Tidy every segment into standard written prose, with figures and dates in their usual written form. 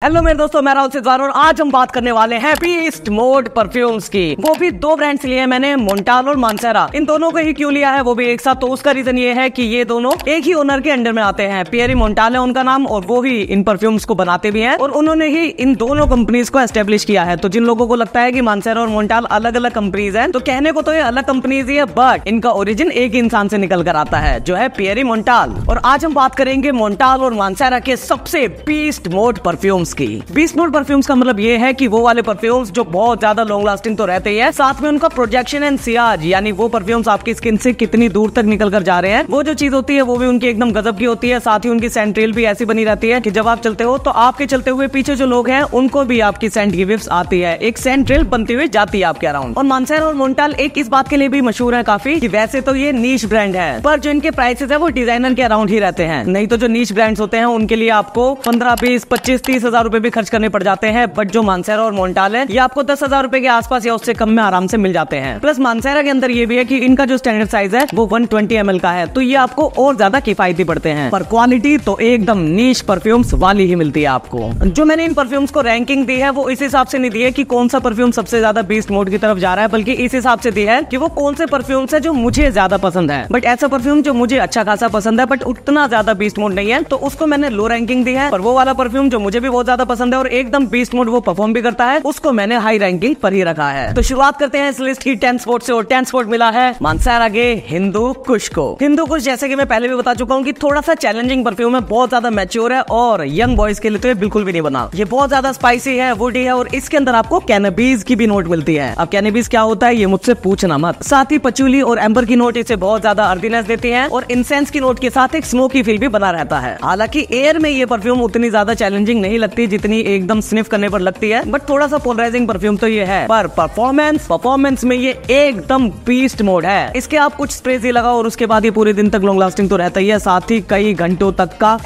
Hello मेरे दोस्तों, मैं राहुल सिद्धार्थ और आज हम बात करने वाले हैं बीस्ट मोड परफ्यूम्स की। वो भी दो ब्रांड्स लिए हैं मैंने, मोंटाल और मानसेरा। इन दोनों को ही क्यों लिया है वो भी एक साथ, तो उसका रीजन ये है कि ये दोनों एक ही ओनर के अंडर में आते हैं। पियरी मोंटाल है उनका नाम और वो ही इन परफ्यूम्स को बनाते भी हैं और उन्होंने ही इन दोनों कंपनीज को एस्टेब्लिश किया है। तो जिन लोगों को लगता है कि मानसेरा और मोंटाल अलग अलग कंपनीज है, तो कहने को तो ये अलग कंपनीज ही है, बट इनका ओरिजिन एक ही इंसान से निकल कर आता है जो है पियरी मोंटाल। और आज हम बात करेंगे मोंटाल और मानसेरा के सबसे बीस्ट मोड परफ्यूम्स की। बीस्ट मोड परफ्यूम्स का मतलब ये है कि वो वाले परफ्यूम्स जो बहुत ज्यादा लॉन्ग लास्टिंग तो रहते ही है, साथ में उनका प्रोजेक्शन एंड सियाज, यानी वो परफ्यूम्स आपकी स्किन से कितनी दूर तक निकल कर जा रहे हैं, वो जो चीज होती है वो भी उनकी एकदम गजब की होती है। साथ ही उनकी सेंट ट्रेल भी ऐसी बनी रहती है कि जब आप चलते हो तो आपके चलते हुए पीछे जो लोग हैं उनको भी आपकी सेंट की विफ्स आती है, एक सेंट ट्रेल बनती हुई जाती है आपके अराउंड। और मानसेरा और मोंटाल एक इस बात के लिए भी मशहूर है काफी कि वैसे तो ये नीश ब्रांड है, पर जो इनके प्राइसेस है वो डिजाइनर के अराउंड ही रहते हैं। नहीं तो जो नीश ब्रांड्स होते हैं उनके लिए आपको 15, 20, 25, 30 हजार रुपए भी खर्च करने पड़ जाते हैं, बट जो मानसेरा और मोंटाल है ये आपको 10,000 रुपए के आसपास या उससे कम में आराम से मिल जाते हैं। प्लस मानसेरा के अंदर ये भी है कि इनका जो स्टैंडर्ड साइज है वो 120 ml का है, तो ये आपको और ज्यादा किफायती पड़ते हैं, पर क्वालिटी तो एकदम नीश परफ्यूम्स वाली ही मिलती है आपको। जो मैंने इन परफ्यूम्स को रैंकिंग दी है वो इस हिसाब से नहीं दी है कि कौन सा परफ्यूम सबसे ज्यादा बीस्ट मोड की तरफ जा रहा है, बल्कि इस हिसाब से दी है कि वो कौन से परफ्यूम्स है जो मुझे ज्यादा पसंद है। बट ऐसा परफ्यूम जो मुझे अच्छा खासा पसंद है बट उतना ज्यादा बीस्ट मोड नहीं है, तो उसको मैंने लो रैंकिंग दी है। पर वो वाला परफ्यूम जो मुझे भी बहुत ज्यादा पसंद है और एकदम बीस्ट मोड वो परफॉर्म भी करता है, उसको मैंने हाई रैंकिंग पर ही रखा है। तो शुरुआत करते हैं इस लिस्ट की 10 स्पॉट से, और 10 स्पॉट मिला है मानसेरा के हिंदू कुश को। हिंदू कुश जैसे कि मैं पहले भी बता चुका हूँ कि थोड़ा सा चैलेंजिंग परफ्यूम है, बहुत ज्यादा मैच्योर है और यंग बॉयज के लिए तो ये बिल्कुल भी नहीं बना। ये बहुत ज्यादा स्पाइसी है, वुडी है और इसके अंदर आपको कैनबीज की भी नोट मिलती है। अब कैनबीज क्या होता है ये मुझसे पूछना मत। साथ ही पचूली और एम्बर की नोट इसे बहुत ज्यादा अर्दीनेस देती है और इंसेंस की नोट के साथ एक स्मोकी फील भी बना रहता है। हालांकि एयर में ये परफ्यूम उतनी ज्यादा चैलेंजिंग नहीं लगती जितनी एकदम स्निफ करने पर लगती है, बट थोड़ा सा पोलराइजिंग परफ्यूम तो ये है। पर परफॉर्मेंस में ये एकदम बीस्ट मोड है। इसके आप कुछ स्प्रेज ही लगाओ और उसके बाद ये पूरे दिन तक लॉन्ग लास्टिंग तो रहता ही है, साथ ही कई घंटों तक का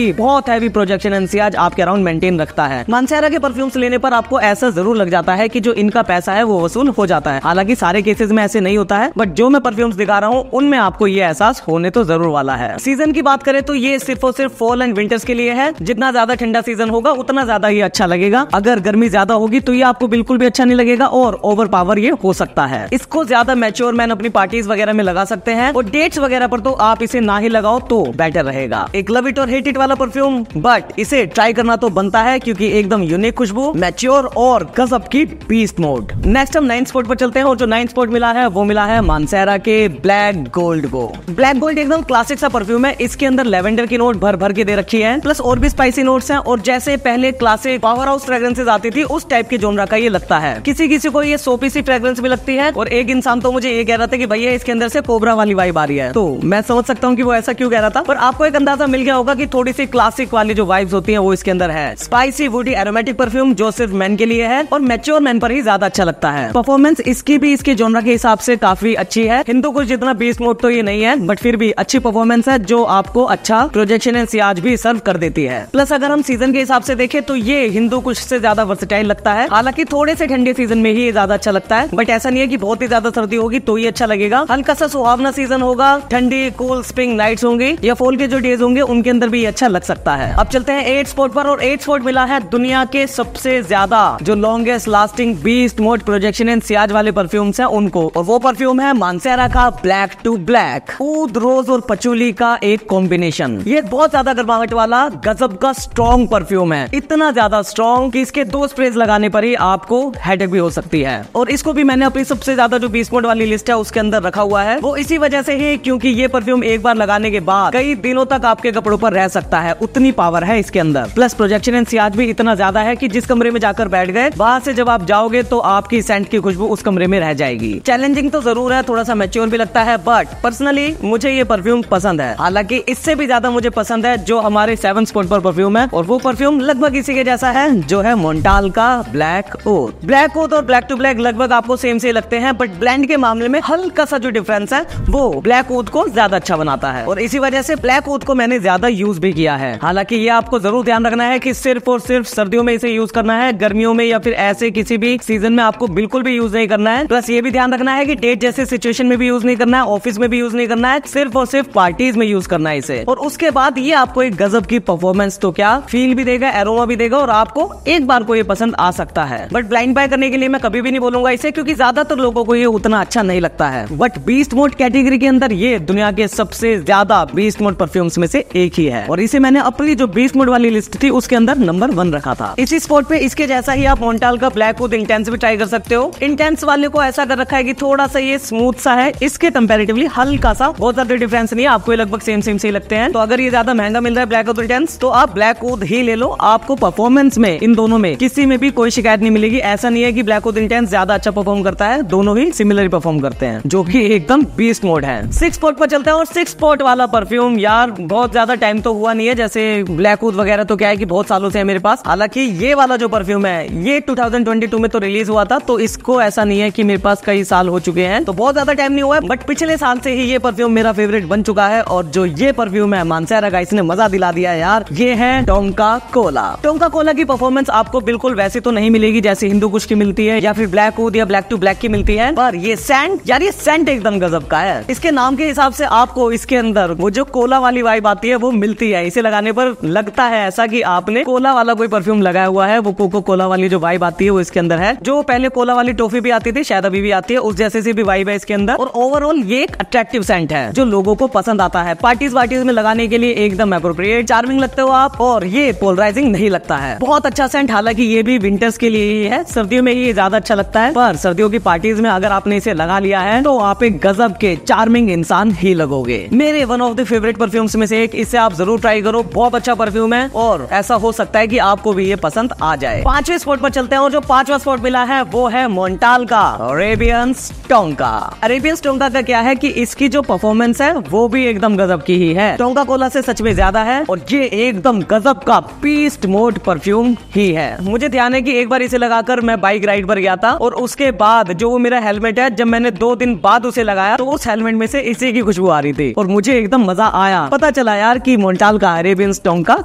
बहुत हैवी प्रोजेक्शन एंड सियाज आपके अराउंड मेंटेन रखता है। मानसेरा के परफ्यूम्स लेने पर आपको ऐसा जरूर लग जाता है कि जो इनका पैसा है वो वसूल हो जाता है। हालांकि सारे केसेस में ऐसे नहीं होता है, बट जो मैं परफ्यूम्स दिखा रहा हूँ उनमें आपको ये एहसास होने तो जरूर वाला है। सीजन की बात करें तो ये सिर्फ और सिर्फ फॉल एंड विंटर्स के लिए है। जितना ज्यादा ठंडा सीजन होगा उतना ज्यादा ही अच्छा लगेगा। अगर गर्मी ज्यादा होगी तो ये आपको बिल्कुल भी अच्छा नहीं लगेगा और ओवर पावर ये हो सकता है। इसको ज्यादा मैच्योर मैन अपनी पार्टीज वगैरह में लगा सकते हैं और डेट्स वगैरह पर तो आप इसे ना ही लगाओ तो बेटर रहेगा। एक लव इट और हेट इट वाला परफ्यूम, बट इसे ट्राई करना तो बनता है क्योंकि एकदम यूनिक खुशबू, मैच्योर और गजब की बीस्ट मोड। नेक्स्ट हम 9 स्पॉट पर चलते हैं और जो 9 स्पॉट मिला है वो मिला है मानसेरा के ब्लैक गोल्ड को। ब्लैक गोल्ड एकदम क्लासिक सा परफ्यूम है। इसके अंदर लेवेंडर की नोट भर भर के दे रखी है, प्लस और भी स्पाइसी नोट्स हैं और जैसे पहले क्लासिक पावर हाउस फ्रेग्रेंसेस आती थी उस टाइप के जोनरा का ये लगता है। किसी किसी को ये सोपी सी फ्रेग्रेंस भी लगती है और एक इंसान तो मुझे ये कह रहा था कि भैया इसके अंदर से कोबरा वाली वाइब आ रही है, तो मैं समझ सकता हूँ कि वो ऐसा क्यों कह रहा था, पर आपको एक अंदाजा मिल गया होगा कि थोड़ी सी क्लासिक वाली जो वाइब्स होती हैं वो इसके अंदर है। स्पाइसी वुडी एरोमेटिक परफ्यूम जो सिर्फ मेन के लिए है और मैच्योर मेन पर ही ज्यादा अच्छा लगता है। परफॉर्मेंस इसकी भी इसके जोनरा के हिसाब से काफी अच्छी है। हिंदू कुछ जितना बीस्ट मोड तो ये नहीं है, बट फिर भी अच्छी परफॉर्मेंस है जो आपको अच्छा प्रोजेक्शन एंड सियाज भी सर्व कर देती है। प्लस अगर हम सीजन के हिसाब से देखें तो ये हिंदू कुछ से ज्यादा वर्सेटाइल लगता है। हालांकि थोड़े से ठंडे सीजन में ही ये ज्यादा अच्छा लगता है, बट ऐसा नहीं है कि बहुत ही ज्यादा सर्दी होगी तो ही अच्छा लगेगा। हल्का सा सुहावना सीजन होगा, ठंडी कूल स्प्रिंग नाइट्स होंगी या फॉल के जो डेज होंगे उनके अंदर भी अच्छा लग सकता है। अब चलते हैं 8 स्पॉट पर और 8 स्पॉट मिला है दुनिया के सबसे ज्यादा जो longest lasting beast mode projection and Ciaz वाले परफ्यूम्स हैं उनको, और वो परफ्यूम है मानसेरा का ब्लैक टू ब्लैक। ऊद, रोज और पचूली का एक कॉम्बिनेशन। ये बहुत ज्यादा गर्माहट वाला गजब का स्ट्रॉन्ग परफ्यूम है, इतना ज्यादा स्ट्रॉन्ग कि इसके 2 स्प्रेज लगाने पर ही आपको हेडेक भी हो सकती है। और इसको भी मैंने अपनी सबसे ज्यादा जो बीस्ट मोड वाली लिस्ट है उसके अंदर रखा हुआ है, वो इसी वजह से ही क्योंकि ये परफ्यूम एक बार लगाने के बाद कई दिनों तक आपके कपड़ों पर रह सकता है, उतनी पावर है इसके अंदर। प्लस प्रोजेक्शन एंड सियाज भी इतना ज्यादा है कि जिस कमरे में जाकर बैठ गए वहां से जब आप जाओगे तो आपकी सेंट की खुशबू उस कमरे में रह जाएगी। चैलेंजिंग तो जरूर है, थोड़ा सा मैच्योर भी लगता है, बट पर्सनली मुझे ये परफ्यूम पसंद है। हालांकि इससे भी ज्यादा मुझे पसंद है जो हमारे 7 स्पॉट पर परफ्यूम है, और वो परफ्यूम लगभग इसी के जैसा है जो है मोंटाल का ब्लैक ओथ। ब्लैक ओथ और ब्लैक टू ब्लैक लगभग आपको सेम से लगते हैं, बट ब्लेंड के मामले में हल्का सा जो डिफरेंस है वो ब्लैक ओथ को ज्यादा अच्छा बनाता है और इसी वजह से ब्लैक ओथ को मैंने ज्यादा यूज भी किया है। हालांकि ये आपको जरूर ध्यान रखना है कि सिर्फ और सिर्फ सर्दियों में इसे यूज करना है, गर्मियों में या फिर ऐसे किसी भी सीजन में आपको बिल्कुल भी यूज नहीं करना है। प्लस ये भी ध्यान रखना है कि डेट जैसे सिचुएशन में भी यूज नहीं करना है, ऑफिस में भी यूज नहीं करना है, सिर्फ और सिर्फ पार्टीज में यूज करना है इसे। और उसके बाद ये आपको एक गजब की परफॉर्मेंस तो क्या फील भी देगा, एरोमा भी देगा और आपको एक बार को ये पसंद आ सकता है। बट ब्लाइंड बाय करने के लिए मैं कभी भी नहीं बोलूंगा इसे, क्योंकि ज्यादातर लोगों को ये उतना अच्छा नहीं लगता है। बट बीस्ट मोड कैटेगरी के अंदर ये दुनिया के सबसे ज्यादा बीस्ट मोड परफ्यूम्स में से एक ही है और इसे मैंने अपनी जो बीस्ट मोड वाली लिस्ट थी उसके अंदर नंबर 1 रखा था। इसी स्पॉट पे इसके जैसा ही आप मोंटाल का ब्लैक वुड इंटेंस भी ट्राई कर सकते हो। इंटेंस वाले को ऐसा कर रखा है कि थोड़ा सा ये स्मूथ सा है, इसके कंपैरेटिवली हल्का सा, बहुत ज्यादा डिफरेंस नहीं है, आपको लगभग सेम से ही लगते हैं। तो अगर ये ज्यादा महंगा मिल रहा है ब्लैक वुड इंटेंस तो आप ब्लैक वुड ही ले लो, आपको परफॉर्मेंस में इन दोनों में किसी में भी कोई शिकायत नहीं मिलेगी। ऐसा नहीं है कि ब्लैक वुड इंटेंस ज्यादा अच्छा परफॉर्म करता है, दोनों ही सिमिलर परफॉर्म करते हैं, जो कि एकदम बीस्ट मोड है। 6 स्पॉट पर चलते हैं और 6 स्पॉट वाला परफ्यूम यार बहुत ज्यादा टाइम तो हुआ नहीं है, जैसे ब्लैक वुड वगैरह तो क्या है कि बहुत सालों से है मेरे पास। हालांकि ये वाला जो परफ्यूम है ये 2022 में तो रिलीज हुआ था, तो इसको ऐसा नहीं है कि मेरे पास कई साल हो चुके हैं, तो बहुत ज्यादा टाइम नहीं हुआ है। बट पिछले साल से ही ये परफ्यूम मेरा फेवरेट बन चुका है और जो ये परफ्यूम है मानसेरा का, इसने मजा दिला दिया है यार। ये है टोंका कोला। टोंका कोला की परफॉर्मेंस आपको बिल्कुल वैसे तो नहीं मिलेगी जैसे हिंदू कुश की मिलती है या फिर ब्लैक वुड या ब्लैक टू ब्लैक की मिलती है, पर ये सेंट यार, ये सेंट एकदम गजब का है। इसके नाम के हिसाब से आपको इसके अंदर वो जो कोला वाली वाइब आती है वो मिलती है। इसे लगाने पर लगता है ऐसा कि आपने कोला वाला कोई परफ्यूम लगाया हुआ है, वो कोको कोला वाली जो वाइब आती है वो इसके अंदर है। जो पहले कोला वाली टॉफी भी आती थी, शायद अभी भी आती है, उस जैसे से भी वाइब है इसके अंदर। और ओवरऑल ये एक अट्रैक्टिव सेंट है जो लोगों को पसंद आता है। पार्टीज वार्टीज में लगाने के लिए एकदम एप्रोप्रिएट, चार्मिंग लगते हो आप, और ये पोलराइजिंग नहीं लगता है। बहुत अच्छा सेंट, हालांकि ये भी विंटर्स के लिए ही है, सर्दियों में ये ज्यादा अच्छा लगता है, पर सर्दियों की पार्टीज में अगर आपने इसे लगा लिया है तो आप एक गजब के चार्मिंग इंसान ही लगोगे। मेरे one of the favourite perfumes में से एक, इसे आप जरूर ट्राई करो, बहुत अच्छा परफ्यूम है और ऐसा हो सकता है कि आपको भी ये पसंद आ जाए। 5वें स्पॉट पर चलते हैं और जो 5वां स्पॉट मिला है वो है मोंटाल का अरेबियंस टोंका। अरेबियंस टोंका का क्या है कि इसकी जो परफॉर्मेंस है वो भी एकदम गजब की ही है, टोंका कोला से सच में ज्यादा है और ये एकदम गजब का बीस्ट मोड परफ्यूम ही है। मुझे ध्यान है कि एक बार इसे लगाकर मैं बाइक राइड पर गया था और उसके बाद जो वो मेरा हेलमेट है, जब मैंने 2 दिन बाद उसे लगाया तो उस हेलमेट में से इसी की खुशबू आ रही थी और मुझे एकदम मजा आया। पता चला यार कि मोंटाल का अरेबियंस टोंका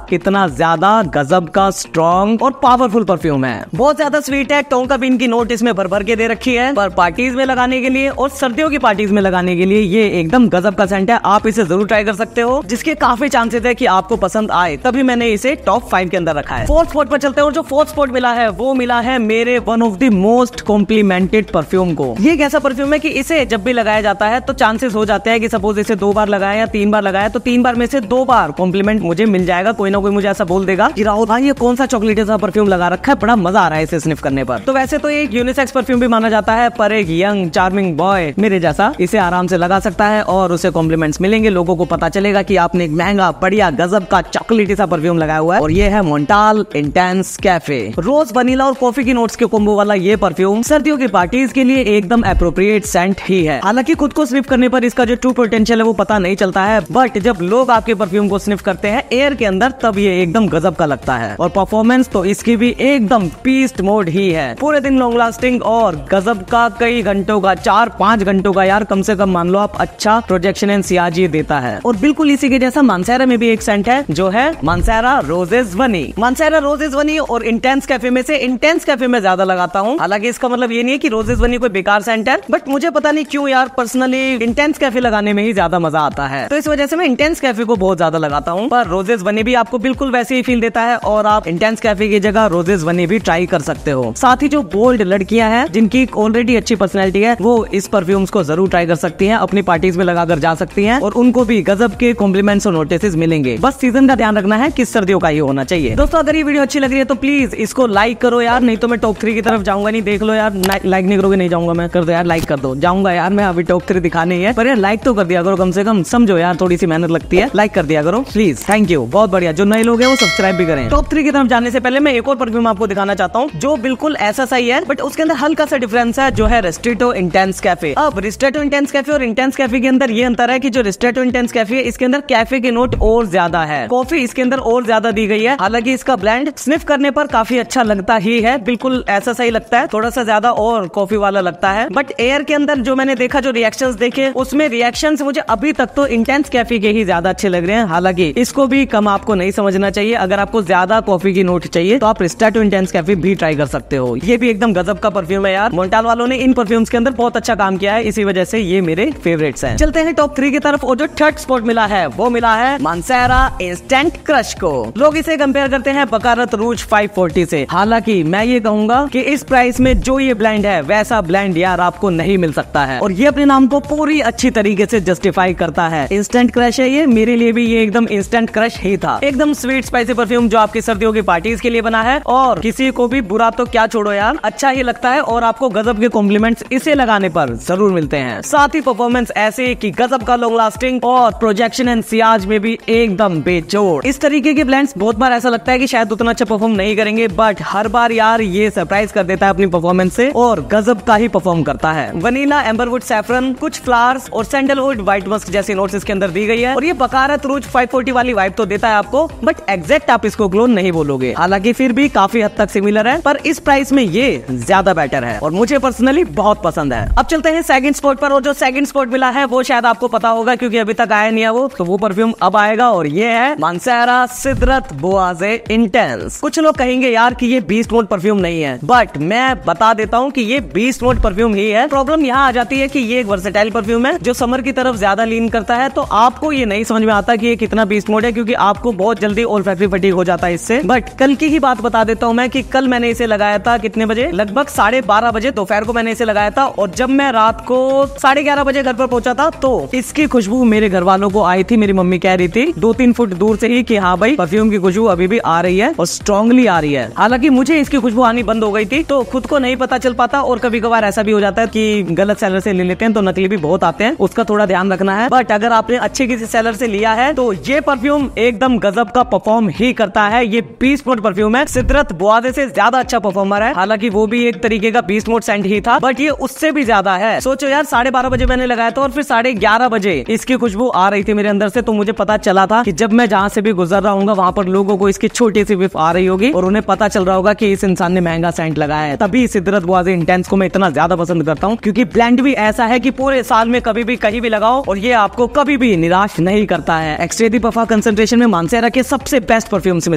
कितना ज्यादा गजब का स्ट्रॉन्ग और पावरफुल परफ्यूम है। बहुत ज्यादा स्वीट है, टोंका बीन की नोट इसमें भर भर के दे रखी है, पर पार्टीज में लगाने के लिए और सर्दियों की पार्टीज में लगाने के लिए ये एकदम गजब का सेंट है। आप इसे जरूर ट्राई कर सकते हो, जिसके काफी चांसेस है कि आपको पसंद आए, तभी मैंने इसे टॉप 5 के अंदर रखा है। 4th स्पॉट पर चलते हैं और जो 4th स्पॉट मिला है वो मिला है मेरे one of the most complimented perfume को। ये एक ऐसा परफ्यूम है कि इसे जब भी लगाया जाता है तो चांसेस हो जाते हैं कि सपोज इसे 2 बार लगाया या 3 बार लगाया तो 3 बार में से 2 बार कॉम्प्लीमेंट मुझे मिल जाएगा। कोई ना कोई मुझे ऐसा बोल देगा कि राहुल भाई ये कौन सा चॉकलेटी सा परफ्यूम लगा रखा है, बड़ा मजा आ रहा है इसे स्निफ करने पर। तो वैसे तो एक यूनिसेक्स परफ्यूम भी माना जाता है, पर एक यंग चार्मिंग बॉय मेरे जैसा इसे आराम से लगा सकता है और उसे कॉम्प्लीमेंट्स मिलेंगे। लोगों को पता चलेगा कि आपने एक महंगा बढ़िया गजब का चॉकलेटी सा परफ्यूम लगाया हुआ है और ये है मोंटाल इंटेंस कैफे। रोज वनीला और कॉफी की नोट्स के कॉम्बो वाला ये परफ्यूम सर्दियों की पार्टीज के लिए एकदम एप्रोप्रिएट सेंट ही है। हालांकि खुद को स्निफ करने पर इसका जो ट्रू पोटेंशियल है वो पता नहीं चलता है, बट जब लोग आपके परफ्यूम को स्निफ करते हैं एयर के अंदर तब ये एकदम गजब का लगता है। और परफॉर्मेंस तो इसकी भी एकदम बीस्ट मोड ही है, पूरे दिन लॉन्ग लास्टिंग और गजब का कई घंटों का, 4-5 घंटों का यार कम से कम मान लो आप, अच्छा प्रोजेक्शन एंड सियाजी देता है। और बिल्कुल इसी के जैसा मानसेरा में भी एक सेंट है जो है मानसेरा रोजेस वनी। मानसेरा रोजेस वनी और इंटेंस कैफे में से इंटेंस कैफे में ज्यादा लगाता हूँ। हालांकि इसका मतलब ये नहीं है कि रोजेस वनी कोई बेकार सेंट है, बट मुझे पता नहीं क्यों यार पर्सनली इंटेंस कैफे लगाने में ही ज्यादा मजा आता है, तो इस वजह से मैं इंटेंस कैफे को बहुत ज्यादा लगाता हूँ। पर रोजेस वनी भी आपको बिल्कुल वैसे ही फील देता है और आप इंटेंस कैफे की जगह रोजेस वनी भी ट्राई कर सकते हो। साथ ही जो बोल्ड लड़कियां हैं जिनकी ऑलरेडी अच्छी पर्सनैलिटी है वो इस परफ्यूम्स को जरूर ट्राई कर सकती हैं, अपनी पार्टीज में लगाकर जा सकती हैं और उनको भी गजब के कॉम्प्लीमेंट्स और नोटिस मिलेंगे। बस सीजन का ध्यान रखना है कि सर्दियों का ही होना चाहिए। दोस्तों अगर ये वीडियो अच्छी लग रही है तो प्लीज इसको लाइक करो यार, नहीं तो मैं टॉप 3 की तरफ जाऊंगा नहीं। देख लो यार, लाइक नहीं करोगे नहीं जाऊंगा मैं। कर दो यार, लाइक कर दो, जाऊंगा यार मैं, अभी टॉप 3 दिखाने ही है, पर यार लाइक तो कर दिया करो कम से कम, समझो यार थोड़ी सी मेहनत लगती है, लाइक कर दिया करो प्लीज, थैंक यू, बहुत बढ़िया। जो नए लोग हैं वो सब्सक्राइब भी करें। टॉप 3 की तरफ जाने से पहले मैं एक और परफ्यूम आपको दिखाना चाहता हूँ जो बिल्कुल ऐसा सही है, बट उसके अंदर हल्का सा डिफरेंस है, जो है रिस्ट्रिटो इंटेंस कैफे। अब रिस्ट्रिटो इंटेंस कैफे और इंटेंस कैफे के अंदर ये अंतर है कि जो रिस्ट्रिटो इंटेंस कैफे है इसके अंदर कैफे के नोट और ज्यादा है, कॉफी इसके अंदर और ज्यादा दी गई है। हालांकि इसका ब्लेंड स्निफ करने पर काफी अच्छा लगता ही है, बिल्कुल ऐसा सही लगता है, थोड़ा सा ज्यादा और कॉफी वाला लगता है। बट एयर के अंदर जो मैंने देखा, जो रिएक्शंस देखे, उसमें रिएक्शंस मुझे अभी तक तो इंटेंस कैफे के ही ज्यादा अच्छे लग रहे हैं। हालांकि इसको भी कम आपको नहीं समझना चाहिए, अगर आपको ज्यादा कॉफी की नोट चाहिए तो आप रिस्ट्रिटो इंटेंस कैफे भी ट्राई कर सकते हो। ये भी एकदम गजब का परफ्यूम है यार, मोंटाल वालों ने इन परफ्यूम्स के अंदर बहुत अच्छा काम किया है, इसी वजह से ये मेरे फेवरेट्स हैं। चलते हैं टॉप 3 की तरफ और जो 3rd स्पॉट मिला है वो मिला है मानसेरा इंस्टेंट क्रश को। लोग इसे कंपेयर कंपेयर करते हैं बकारत रूज 540 से। हालांकि मैं ये कहूंगा कि इस प्राइस में जो ये ब्लेंड है वैसा ब्लेंड यार आपको नहीं मिल सकता है, और ये अपने नाम को पूरी अच्छी तरीके से जस्टिफाई करता है। इंस्टेंट क्रश है ये, मेरे लिए भी ये एकदम इंस्टेंट क्रश ही था। एकदम स्वीट स्पाइसी परफ्यूम जो आपकी सर्दियों की पार्टीज के लिए बना है, और किसी को भी बुरा तो क्या छोड़ो यार, अच्छा ही लगता है, और आपको गजब के कॉम्प्लीमेंट्स इसे लगाने पर जरूर मिलते हैं। साथ ही परफॉर्मेंस ऐसे कि गजब का लॉन्ग लास्टिंग, और प्रोजेक्शन एंड सियाज में भी एकदम बेजोड़। इस तरीके के ब्लेंड्स बहुत बार ऐसा लगता है कि शायद उतना अच्छा परफॉर्म नहीं करेंगे, बट हर बार यार ये सरप्राइज कर देता है अपनी परफॉर्मेंस से, और गजब का ही परफॉर्म करता है। वनीला, एम्बरवुड, सैफरन, कुछ फ्लावर्स और सैंडलवुड, व्हाइट मस्क जैसी नोट्स इसके अंदर दी गई है, और ये बकारत रूज 540 वाली वाइब तो देता है आपको, बट एग्जैक्ट आप इसको क्लोन नहीं बोलोगे। हालांकि फिर भी काफी हद तक सिमिलर है, पर इस प्राइस में ये ज्यादा बेटर है और मुझे पर्सनली बहुत पसंद है। अब चलते हैं सेकंड स्पॉट पर, और जो सेकंड स्पॉट मिला है वो शायद आपको पता होगा क्योंकि अभी तक आया नहीं है वो, तो वो परफ्यूम अब आएगा, और ये है मानसेरा सिदरत बोआज़े इंटेंस। कुछ लोग कहेंगे यार कि ये बीस्ट मोड परफ्यूम नहीं है, बट मैं बता देता हूँ कि ये बीस्ट मोड परफ्यूम ही है। प्रॉब्लम यहाँ आ जाती है कि ये एक वर्सेटाइल परफ्यूम है जो समर की तरफ ज्यादा लीन करता है, तो आपको ये नहीं समझ में आता कि ये कितना बीस्ट मोड है, क्योंकि आपको बहुत जल्दी ओल्फैक्टरी फटीग हो जाता है इससे। बट कल की ही बात बता देता हूँ मैं कि कल मैंने इसे लगाया था कितने बजे, लगभग 12:30 बजे दोपहर को मैंने इसे लगाया था, और जब मैं रात को 11:30 बजे घर पर पहुंचा था तो इसकी खुशबू मेरे घर वालों को आई थी। मेरी मम्मी कह रही थी 2-3 फुट दूर से ही कि हाँ भाई परफ्यूम की खुशबू अभी भी आ रही है और स्ट्रांगली आ रही है। हालांकि मुझे इसकी खुशबू आनी बंद हो गई थी, तो खुद को नहीं पता चल पाता, और कभी कभार ऐसा भी हो जाता है कि गलत सेलर से ले लेते हैं तो नकली भी बहुत आते हैं, उसका थोड़ा ध्यान रखना है। बट अगर आपने अच्छे किसी सेलर से लिया है तो ये परफ्यूम एकदम गजब का परफॉर्म ही करता है। ये बीस्ट मोड परफ्यूम है, सिदरत बोआज़े से ज्यादा अच्छा परफॉर्मर है। हालांकि वो भी एक तरीके का बीस्ट मोड सेंट ही था, बट ये उससे भी ज्यादा है। सोचो यार 12:30 बजे मैंने लगाया था और फिर 11:30 बजे इसकी खुशबू आ रही थी मेरे अंदर से, तो मुझे पता चला था कि जब मैं जहाँ से भी गुजर रहा हूँ वहाँ पर लोगों को इसकी छोटी सी विफ आ रही होगी, और उन्हें पता चल रहा होगा कि इस इंसान ने महंगा सेंट लगाया है। तभी सिदरत बोआज़े इंटेंस को मैं इतना ज्यादा पसंद करता हूँ, क्योंकि ब्लेंड भी ऐसा है कि पूरे साल में कभी भी कहीं भी लगाओ और ये आपको कभी भी निराश नहीं करता है। एक्स्ट्रा दी पफा कंसंट्रेशन में मानसेरा के सबसे बेस्ट परफ्यूम्स में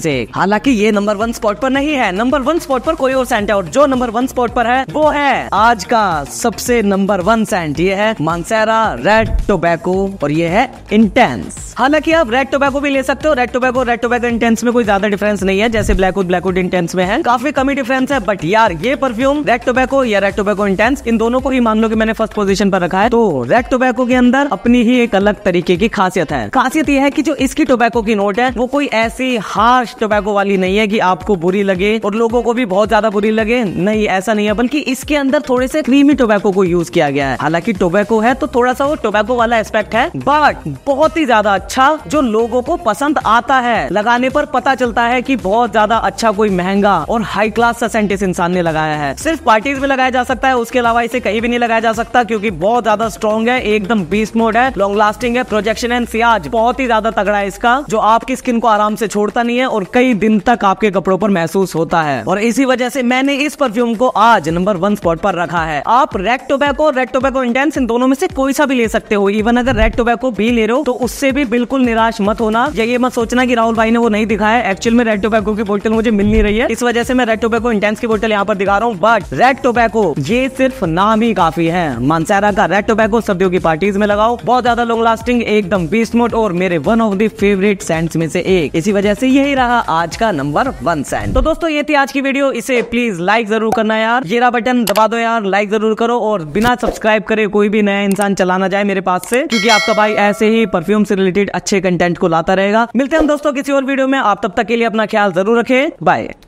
से एक। हालांकि ये नंबर 1 स्पॉट पर नहीं है, नंबर 1 स्पॉट पर कोई और सेंट है, और जो नंबर 1 स्पॉट पर है वो है आज का सबसे नंबर 1 सेंट। ये है मानसेरा रेड टोबैको, और ये है इंटेंस। हालांकि आप रेड टोबैको भी ले सकते हो, रेड टोबैको इंटेंस में कोई ज्यादा डिफरेंस नहीं है, जैसे ब्लैकवुड इंटेंस में है, काफी कमी डिफरेंस है। बट यार ये परफ्यूम रेड टोबैको या रेड टोबैको इंटेंस, इन दोनों को ही मान लो कि मैंने फर्स्ट पोजीशन पर रखा है, तो रेड टोबैको के अंदर अपनी ही एक अलग तरीके की खासियत है। खासियत यह है कि जो इसकी टोबैको की नोट है वो कोई ऐसी हार्श टोबैको वाली नहीं है कि आपको बुरी लगे और लोगों को भी बहुत ज्यादा बुरी लगे, नहीं ऐसा नहीं है, बल्कि इसके अंदर थोड़े से क्रीमी टोबैको को यूज किया गया है। हालांकि टोबैको है तो थोड़ा सा वो टोबैको वाला एस्पेक्ट है, बट बहुत ही ज्यादा अच्छा जो लोगों को पसंद आता है। लगाने पर पता चलता है कि बहुत ज्यादा अच्छा कोई महंगा और हाई क्लास सा सेंट इस इंसान ने लगाया है। सिर्फ पार्टीज में लगाया जा सकता है, उसके अलावा इसे कहीं भी नहीं लगाया जा सकता, क्योंकि बहुत ज्यादा स्ट्रॉन्ग है, एकदम बीस्ट मोड है, लॉन्ग लास्टिंग है, प्रोजेक्शन एंड सियाज बहुत ही ज्यादा तगड़ा है इसका, जो आपकी स्किन को आराम से छोड़ता नहीं है और कई दिन तक आपके कपड़ों पर महसूस होता है। और इसी वजह से मैंने इस परफ्यूम को आज नंबर 1 स्पॉट पर रखा है। आप रेड टोबैको इंटेंस इन दोनों में से कोई सा भी ले सकते हो। इवन अगर रेड टोबैको भी ले रहे हो तो उससे भी बिल्कुल निराश मत होना, या ये मत सोचना कि राहुल भाई ने वो नहीं दिखाया। एक्चुअल में रेड टोबैको की बोतल मुझे मिल नहीं रही है, इस वजह से मैं रेड टोबैको इंटेंस की बोतल यहाँ पर दिखा रहा हूँ। बट रेड टोबैको ये सिर्फ नाम ही काफी है। मानसेरा का रेड टोबैको सर्दियों की पार्टीज में लगाओ, बहुत ज्यादा लॉन्ग लास्टिंग, एकदम बीस्ट मोड और मेरे one of the favourite scents में से एक। इसी वजह से यही रहा आज का नंबर 1 सेंट। तो दोस्तों ये थी आज की वीडियो, इसे प्लीज लाइक जरूर करना यार, ये बटन दबा दो यार, लाइक जरूर करो, और बिना सब्सक्राइब करे कोई भी नया इंसान चला ना जाए मेरे पास से, क्योंकि आपका भाई ऐसे ही परफ्यूम से रिलेटेड अच्छे कंटेंट को लाता रहेगा। मिलते हैं हम दोस्तों किसी और वीडियो में, आप तब तक के लिए अपना ख्याल जरूर रखें, बाय।